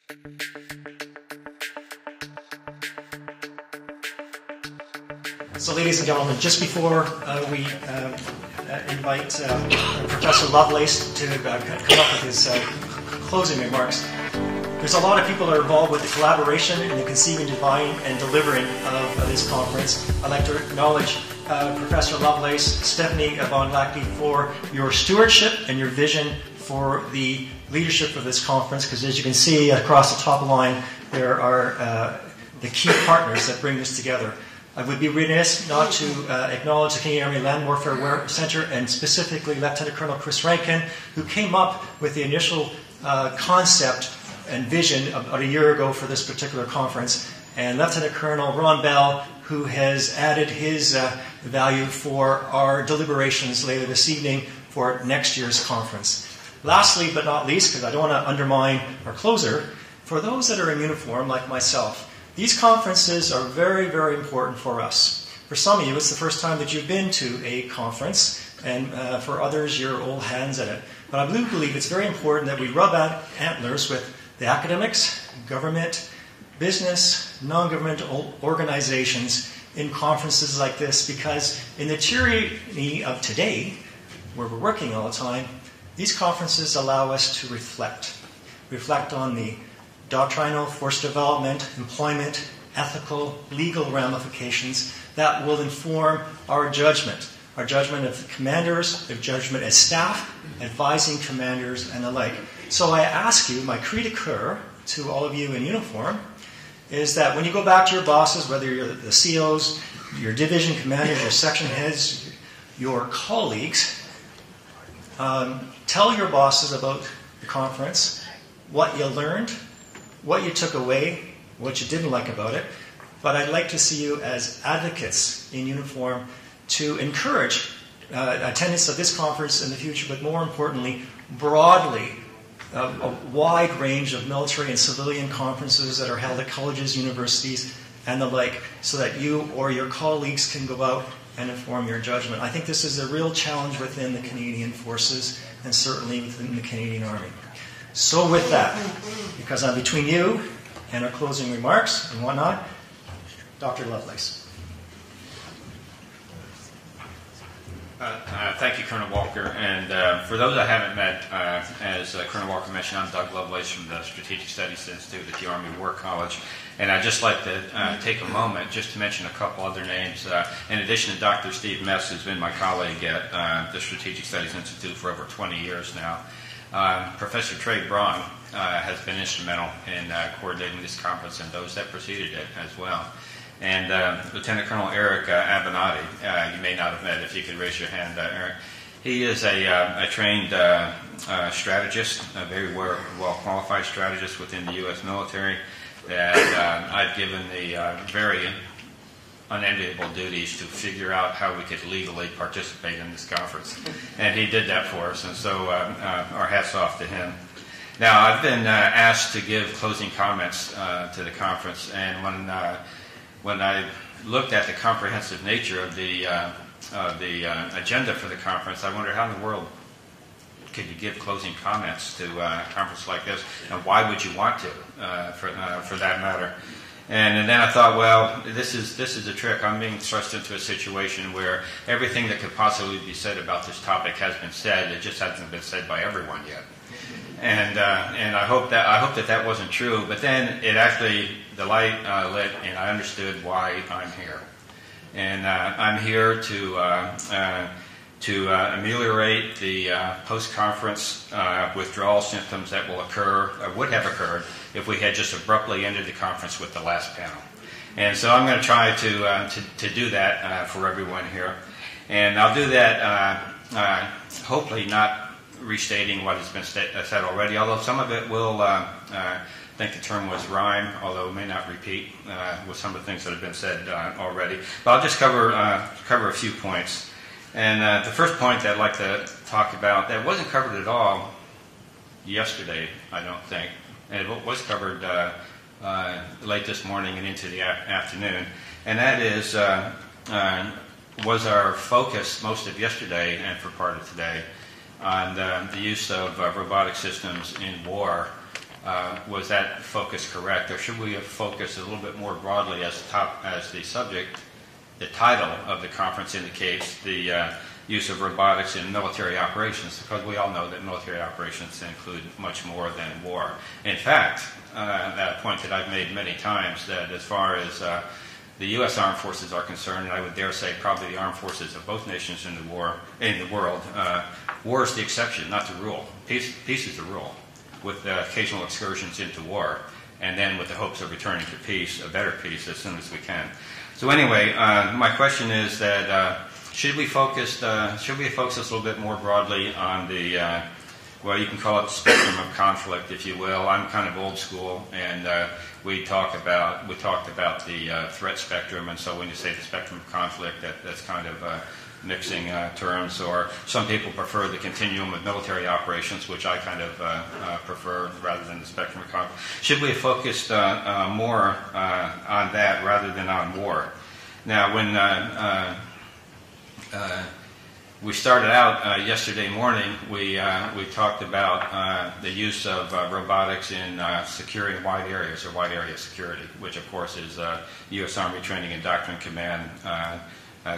So, ladies and gentlemen, just before we invite Professor Lovelace to come up with his closing remarks, there's a lot of people that are involved with the collaboration and the conceiving, design, and delivering of this conference. I'd like to acknowledge Professor Lovelace, Stephanie Von Lackey, for your stewardship and your vision for the leadership of this conference, because as you can see across the top line, there are the key partners that bring this together. I would be remiss not to acknowledge the Canadian Army Land Warfare Centre and specifically Lieutenant Colonel Chris Rankin, who came up with the initial concept and vision about a year ago for this particular conference, and Lieutenant Colonel Ron Bell, who has added his value for our deliberations later this evening for next year's conference. Lastly, but not least, because I don't want to undermine our closer, for those that are in uniform like myself, these conferences are very, very important for us. For some of you, it's the first time that you've been to a conference, and for others, you're old hands at it. But I do believe it's very important that we rub antlers with the academics, government, business, non-governmental organizations in conferences like this, because in the tyranny of today, where we're working all the time, these conferences allow us to reflect on the doctrinal, force development, employment, ethical, legal ramifications that will inform our judgment of commanders, their judgment as staff, advising commanders, and the like. So I ask you, my cri de coeur to all of you in uniform, is that when you go back to your bosses, whether you're the COs, your division commanders, your section heads, your colleagues, tell your bosses about the conference, what you learned, what you took away, what you didn't like about it. But I'd like to see you as advocates in uniform to encourage attendance of this conference in the future, but more importantly, broadly, a wide range of military and civilian conferences that are held at colleges, universities, and the like, so that you or your colleagues can go out and inform your judgment. I think this is a real challenge within the Canadian forces and certainly within the Canadian Army. So with that, because I'm between you and our closing remarks and whatnot, Dr. Lovelace. Thank you, Colonel Walker. And for those I haven't met, as Colonel Walker mentioned, I'm Doug Lovelace from the Strategic Studies Institute at the Army War College. And I'd just like to take a moment just to mention a couple other names. In addition to Dr. Steve Mess, who's been my colleague at the Strategic Studies Institute for over 20 years now, Professor Trey Braun has been instrumental in coordinating this conference and those that preceded it as well. And Lieutenant Colonel Eric Avenatti, you may not have met. If you could raise your hand, Eric. He is a trained strategist, a very well-qualified strategist within the U.S. military that I've given the very unenviable duties to figure out how we could legally participate in this conference. And he did that for us, and so our hats off to him. Now, I've been asked to give closing comments to the conference, and when I looked at the comprehensive nature of the agenda for the conference, I wondered how in the world could you give closing comments to a conference like this, and why would you want to, for that matter? And then I thought, well, this is a trick. I'm being thrust into a situation where everything that could possibly be said about this topic has been said. It just hasn't been said by everyone yet. And I hope that wasn't true. But then it actually, the light lit, and I understood why I'm here. And I'm here to ameliorate the post-conference withdrawal symptoms that will occur, or would have occurred, if we had just abruptly ended the conference with the last panel. And so I'm going to try to do that for everyone here. And I'll do that hopefully not restating what has been said already, although some of it will, I think the term was rhyme, although it may not repeat with some of the things that have been said already. But I'll just cover a few points. And the first point that I'd like to talk about that wasn't covered at all yesterday, I don't think, and it was covered late this morning and into the afternoon, and that is was our focus most of yesterday and for part of today on the use of robotic systems in war Was that focus correct, or should we have focused a little bit more broadly as the subject? The title of the conference indicates the use of robotics in military operations, because we all know that military operations include much more than war. In fact, a point that I've made many times, that as far as the U.S. armed forces are concerned, and I would dare say probably the armed forces of both nations in the world, war is the exception, not the rule. Peace is the rule, with occasional excursions into war, and then with the hopes of returning to peace, a better peace, as soon as we can. So anyway, my question is that should we focus a little bit more broadly on the well, you can call it the spectrum of conflict, if you will. I'm kind of old school, and we talked about the threat spectrum, and so when you say the spectrum of conflict, that's kind of mixing terms. Or some people prefer the continuum of military operations, which I kind of prefer, rather than the spectrum of conflict. Should we have focused more on that rather than on war? Now, when we started out yesterday morning, we talked about the use of robotics in securing wide areas, or wide area security, which of course is U.S. Army Training and Doctrine Command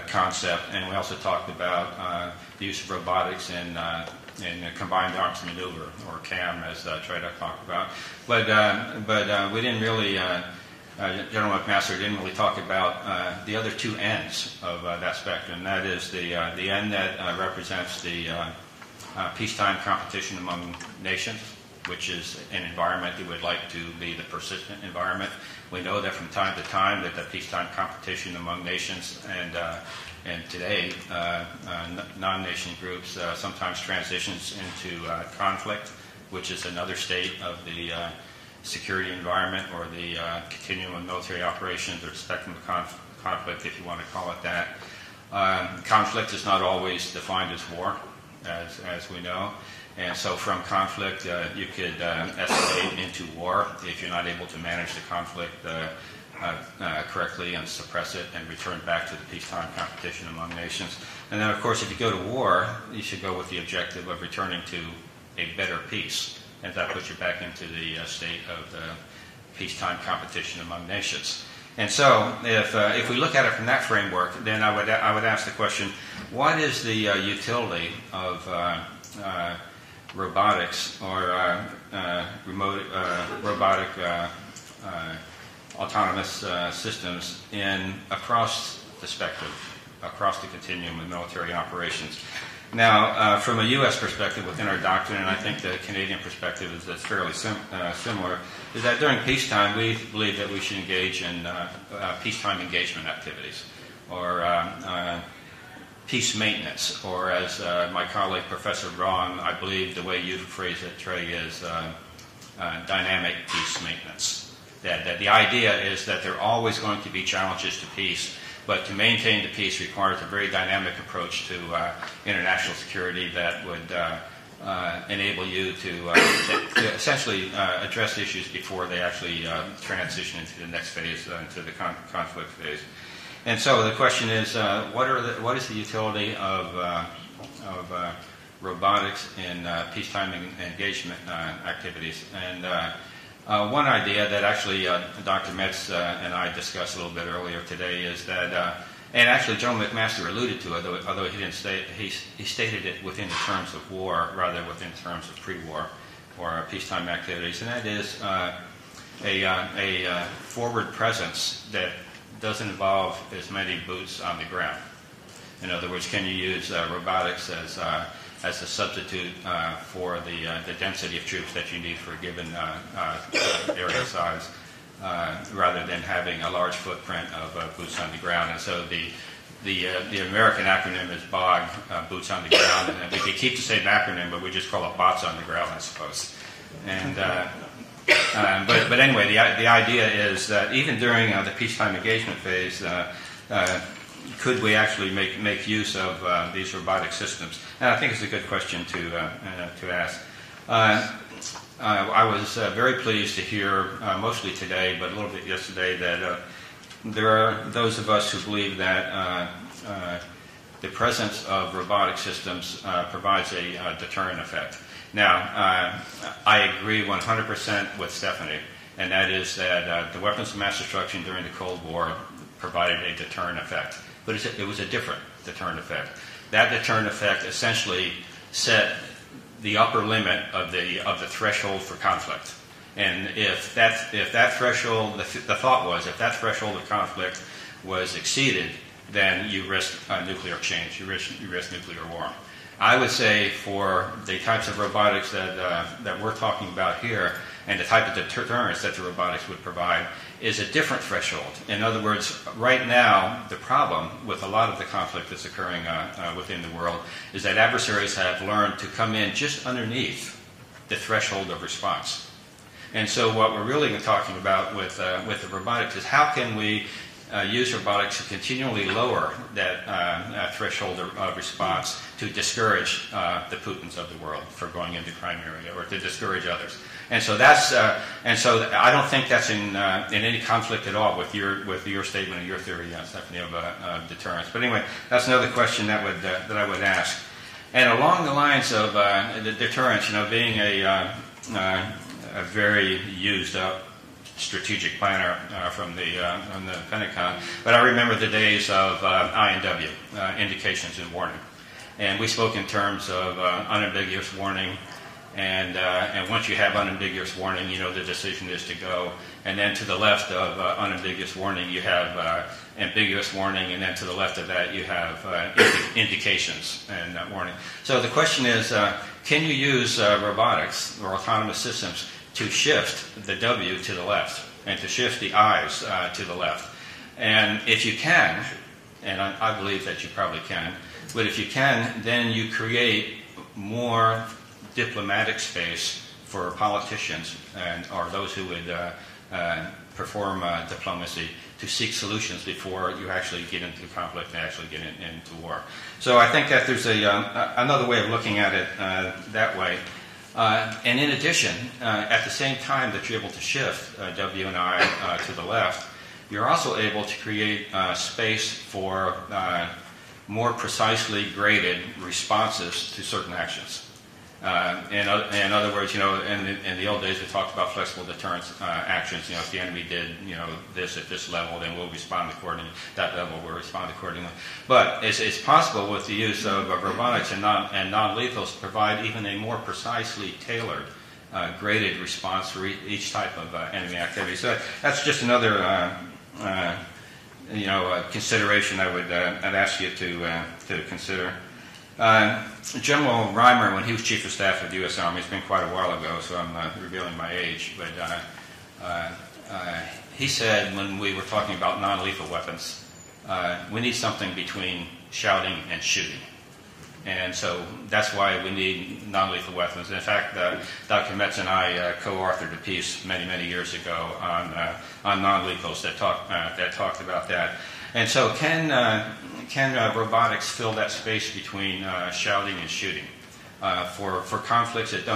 concept. And we also talked about the use of robotics in combined arms maneuver, or CAM, as Trey talked about. But we didn't really. General McMaster didn't really talk about the other two ends of that spectrum. That is the end that represents the peacetime competition among nations, which is an environment that would like to be the persistent environment. We know that from time to time that the peacetime competition among nations and today non-nation groups sometimes transitions into conflict, which is another state of the security environment, or the continuum of military operations, or spectrum of conflict, if you want to call it that. Conflict is not always defined as war, as we know, and so from conflict you could escalate into war if you're not able to manage the conflict correctly and suppress it and return back to the peacetime competition among nations. And then, of course, if you go to war, you should go with the objective of returning to a better peace. And that puts you back into the state of the peacetime competition among nations. And so, if we look at it from that framework, then I would ask the question: what is the utility of robotics, or robotic autonomous systems across the spectrum, across the continuum of military operations? Now, from a U.S. perspective within our doctrine, and I think the Canadian perspective is fairly similar, is that during peacetime we believe that we should engage in peacetime engagement activities, or peace maintenance, or as my colleague Professor Braun, I believe the way you phrase it, Trey, is dynamic peace maintenance. That the idea is that there are always going to be challenges to peace, but to maintain the peace requires a very dynamic approach to international security that would enable you to essentially address issues before they actually transition into the next phase, into the conflict phase. And so the question is, what is the utility of robotics in peacetime engagement activities? And one idea that actually Dr. Metz and I discussed a little bit earlier today is that, and actually General McMaster alluded to it, although he didn't state, he stated it within the terms of war rather than within terms of pre-war or peacetime activities, and that is a forward presence that doesn't involve as many boots on the ground. In other words, can you use robotics as a substitute for the density of troops that you need for a given area size, rather than having a large footprint of boots on the ground? And so the American acronym is BOG, boots on the ground, and we could keep the same acronym, but we just call it bots on the ground, I suppose. And but anyway, the idea is that even during the peacetime engagement phase, could we actually make use of these robotic systems? And I think it's a good question to ask. I was very pleased to hear, mostly today, but a little bit yesterday, that there are those of us who believe that the presence of robotic systems provides a deterrent effect. Now, I agree 100% with Stephanie, and that is that the weapons of mass destruction during the Cold War provided a deterrent effect. But it was a different deterrent effect. That deterrent effect essentially set the upper limit of the threshold for conflict. And if that threshold, the thought was, if that threshold of conflict was exceeded, then you risk nuclear exchange, you risk nuclear war. I would say for the types of robotics that we're talking about here, and the type of deterrence that the robotics would provide, is a different threshold. In other words, right now, the problem with a lot of the conflict that's occurring within the world is that adversaries have learned to come in just underneath the threshold of response. And so what we're really talking about with the robotics is how can we use robotics to continually lower that threshold of response to discourage the Putins of the world from going into crime area, or to discourage others. And so that's so I don't think that's in any conflict at all with your statement and your theory, Stephanie, of deterrence. But anyway, that's another question that I would ask. And along the lines of the deterrence, being a very used up strategic planner from the Pentagon, but I remember the days of I&W, indications and warning, and we spoke in terms of unambiguous warning, and once you have unambiguous warning, the decision is to go, and then to the left of unambiguous warning, you have ambiguous warning, and then to the left of that, you have indications and warning. So the question is, can you use robotics or autonomous systems to shift the W to the left and to shift the I's to the left? And if you can, and I believe that you probably can, but if you can, then you create more diplomatic space for politicians or those who would perform diplomacy to seek solutions before you actually get into the conflict and actually get into war. So I think that there's another way of looking at it that way. And in addition, at the same time that you're able to shift W and I to the left, you're also able to create space for more precisely graded responses to certain actions. In other words, in the old days we talked about flexible deterrence actions. If the enemy did, this at this level, then we'll respond accordingly. That level, we'll respond accordingly. But it's possible with the use of robotics and non-lethals to provide even a more precisely tailored, graded response for each type of enemy activity. So that's just another, consideration I'd ask you to consider. General Reimer, when he was Chief of Staff of the U.S. Army, it's been quite a while ago, so I'm revealing my age, but he said when we were talking about non-lethal weapons, we need something between shouting and shooting. And so that's why we need non-lethal weapons. In fact, Dr. Metz and I co-authored a piece many, many years ago on non-lethals that talked about that. And so can robotics fill that space between shouting and shooting for conflicts that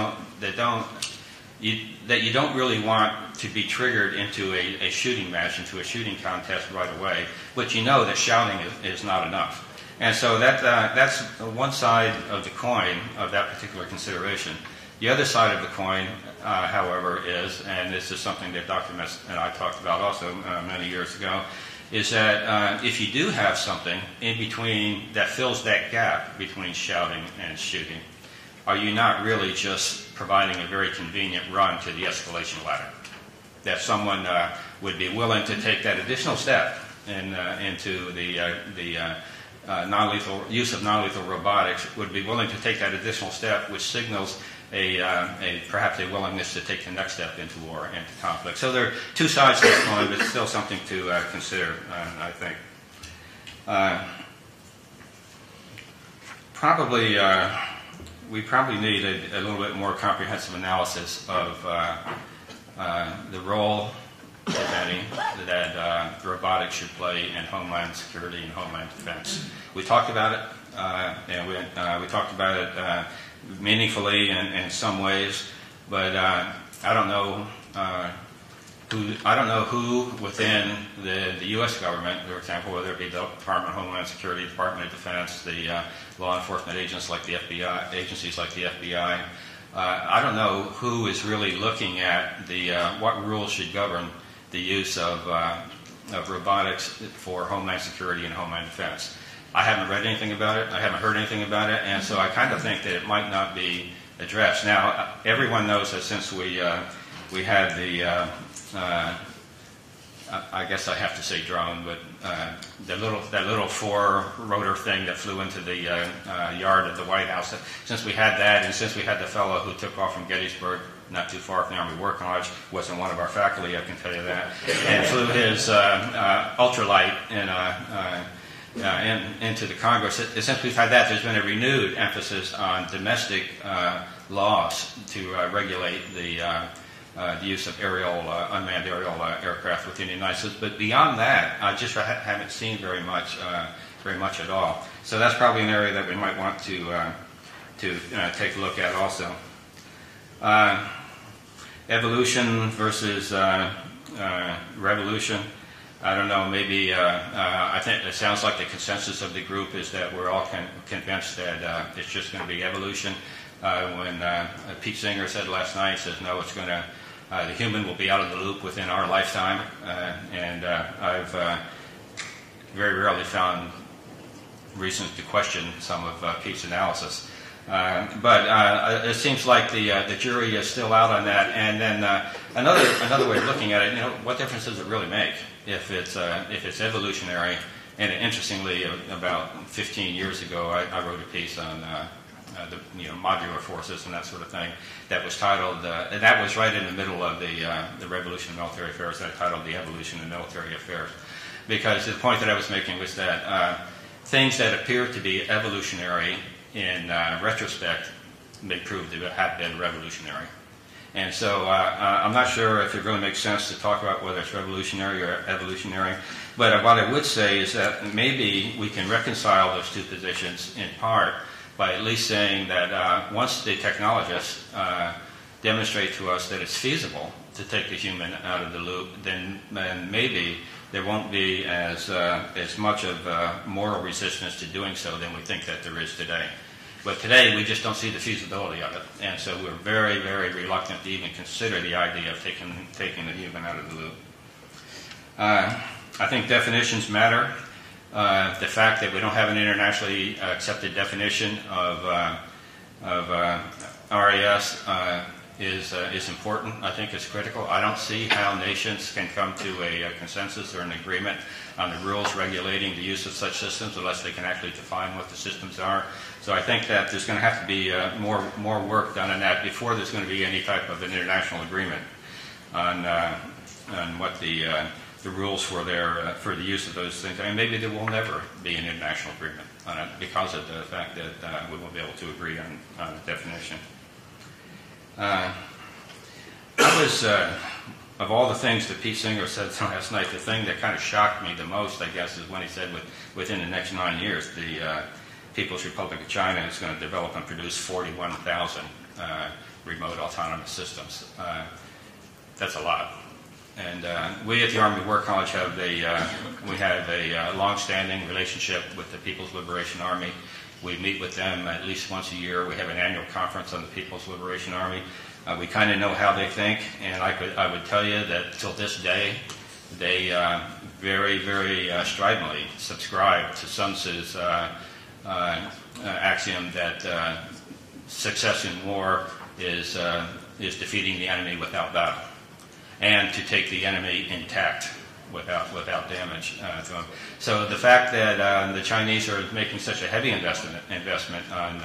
you don't really want to be triggered into a shooting match, into a shooting contest right away, but you know that shouting is not enough. And so that's one side of the coin of that particular consideration. The other side of the coin, however, is, and this is something that Dr. Metz and I talked about also many years ago, is that if you do have something in between that fills that gap between shouting and shooting, are you not really just providing a very convenient run to the escalation ladder? That someone would be willing to take that additional step into the non-lethal use of non-lethal robotics, would be willing to take that additional step, which signals perhaps a willingness to take the next step into war and to conflict. So there are two sides to this coin, but it's still something to consider, I think. We probably need a little bit more comprehensive analysis of the role, if any, that robotics should play in homeland security and homeland defense. We talked about it, and we talked about it meaningfully in some ways, but I don't know I don't know who within the U.S. government, for example, whether it be the Department of Homeland Security, Department of Defense, the law enforcement agencies like the FBI, I don't know who is really looking at what rules should govern the use of robotics for Homeland Security and Homeland Defense. I haven't read anything about it. I haven't heard anything about it, and so I kind of think that it might not be addressed. Now, everyone knows that since we had the I guess I have to say drone, but that little four-rotor thing that flew into the yard of the White House. Since we had that, and since we had the fellow who took off from Gettysburg, not too far from the Army War College, wasn't one of our faculty, I can tell you that, and flew his ultralight into the Congress. Since we've had that, there's been a renewed emphasis on domestic laws to regulate the use of unmanned aerial aircraft within the United States. But beyond that, I just haven't seen very much at all. So that's probably an area that we might want to take a look at also. Evolution versus revolution. I don't know, maybe I think it sounds like the consensus of the group is that we're all convinced that it's just going to be evolution. When Pete Singer said last night, he says, no, it's going to, the human will be out of the loop within our lifetime. And I've very rarely found reasons to question some of Pete's analysis. But it seems like the jury is still out on that. And then another way of looking at it, what difference does it really make if it's evolutionary? And interestingly, about 15 years ago, I wrote a piece on the modular forces and that sort of thing that was titled, and that was right in the middle of the revolution of military affairs, that I titled The Evolution of Military Affairs. Because the point that I was making was that things that appear to be evolutionary in retrospect may prove to have been revolutionary. And so I'm not sure if it really makes sense to talk about whether it's revolutionary or evolutionary, but what I would say is that maybe we can reconcile those two positions in part by at least saying that once the technologists demonstrate to us that it's feasible to take the human out of the loop, then maybe there won't be as much of moral resistance to doing so than we think that there is today. But today we just don't see the feasibility of it, and so we're very, very reluctant to even consider the idea of taking the human out of the loop. I think definitions matter. The fact that we don't have an internationally accepted definition of RAS is important. I think it's critical. I don't see how nations can come to a consensus or an agreement on the rules regulating the use of such systems unless they can actually define what the systems are. So I think that there's going to have to be more work done on that before there's going to be any type of an international agreement on what the rules for the use of those things. I mean, maybe there will never be an international agreement on it because of the fact that we won't be able to agree on the definition. I was, of all the things that Pete Singer said last night, the thing that kind of shocked me the most, I guess, is when he said within the next 9 years, the People's Republic of China is going to develop and produce 41,000 remote autonomous systems. That's a lot. And we at the Army War College have a long-standing relationship with the People's Liberation Army. We meet with them at least once a year. We have an annual conference on the People's Liberation Army. We kind of know how they think, and I would tell you that till this day, they very, very stridently subscribe to Sun Tzu's axiom that success in war is defeating the enemy without battle, and to take the enemy intact without damage to them. So the fact that the Chinese are making such a heavy investment on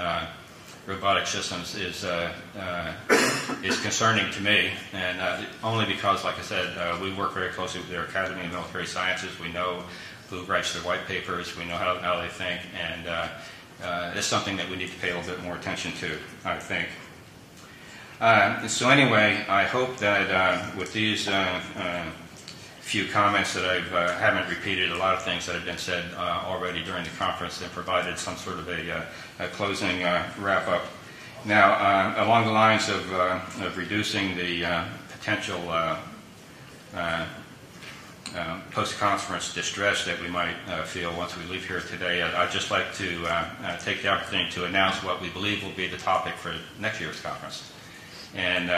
robotic systems is concerning to me, and only because, like I said, we work very closely with their Academy of Military Sciences. We know who writes their white papers. We know how they think, and it's something that we need to pay a little bit more attention to, I think. So anyway, I hope that with these few comments that I haven't repeated a lot of things that have been said already during the conference and provided some sort of a closing wrap-up. Now, along the lines of reducing the potential post-conference distress that we might feel once we leave here today, I'd just like to take the opportunity to announce what we believe will be the topic for next year's conference. And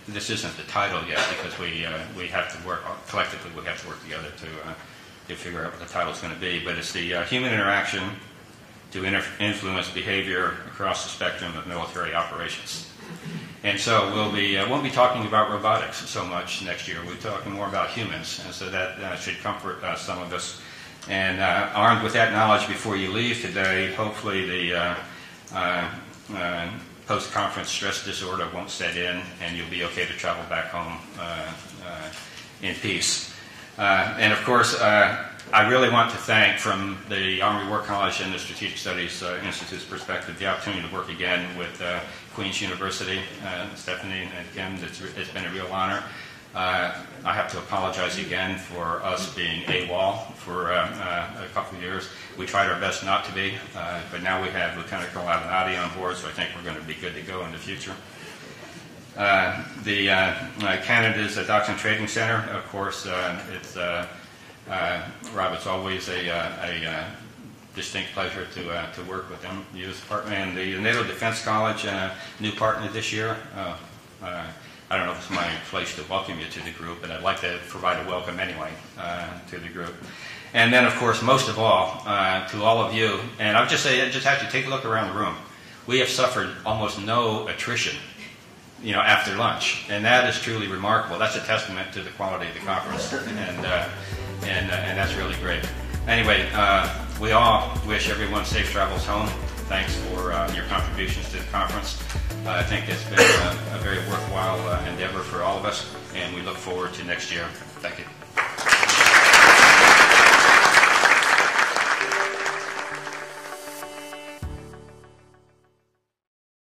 this isn't the title yet because we have to work collectively. We have to work together to figure out what the title is going to be. But it's the human interaction to influence behavior across the spectrum of military operations. And so won't be talking about robotics so much next year. We'll be talking more about humans, and so that should comfort some of us. And armed with that knowledge before you leave today, hopefully the post-conference stress disorder won't set in, and you'll be okay to travel back home in peace. And of course, I really want to thank, from the Army War College and the Strategic Studies Institute's perspective, the opportunity to work again with Queen's University. Stephanie and Kim, it's been a real honor. I have to apologize again for us being AWOL for a couple of years. We tried our best not to be, but now we have Lieutenant Colonel Avenatti on board, so I think we're going to be good to go in the future. Canada's Doctrine Trading Center, of course, Rob, it's always a distinct pleasure to work with them, you as a partner. And the NATO Defense College, new partner this year. I don't know if it's my place to welcome you to the group, but I'd like to provide a welcome anyway to the group. And then, of course, most of all, to all of you, and I'll just say, just actually take a look around the room. We have suffered almost no attrition, after lunch, and that is truly remarkable. That's a testament to the quality of the conference, and that's really great. Anyway, we all wish everyone safe travels home. Thanks for your contributions to the conference. I think it's been a very worthwhile endeavor for all of us, and we look forward to next year. Thank you.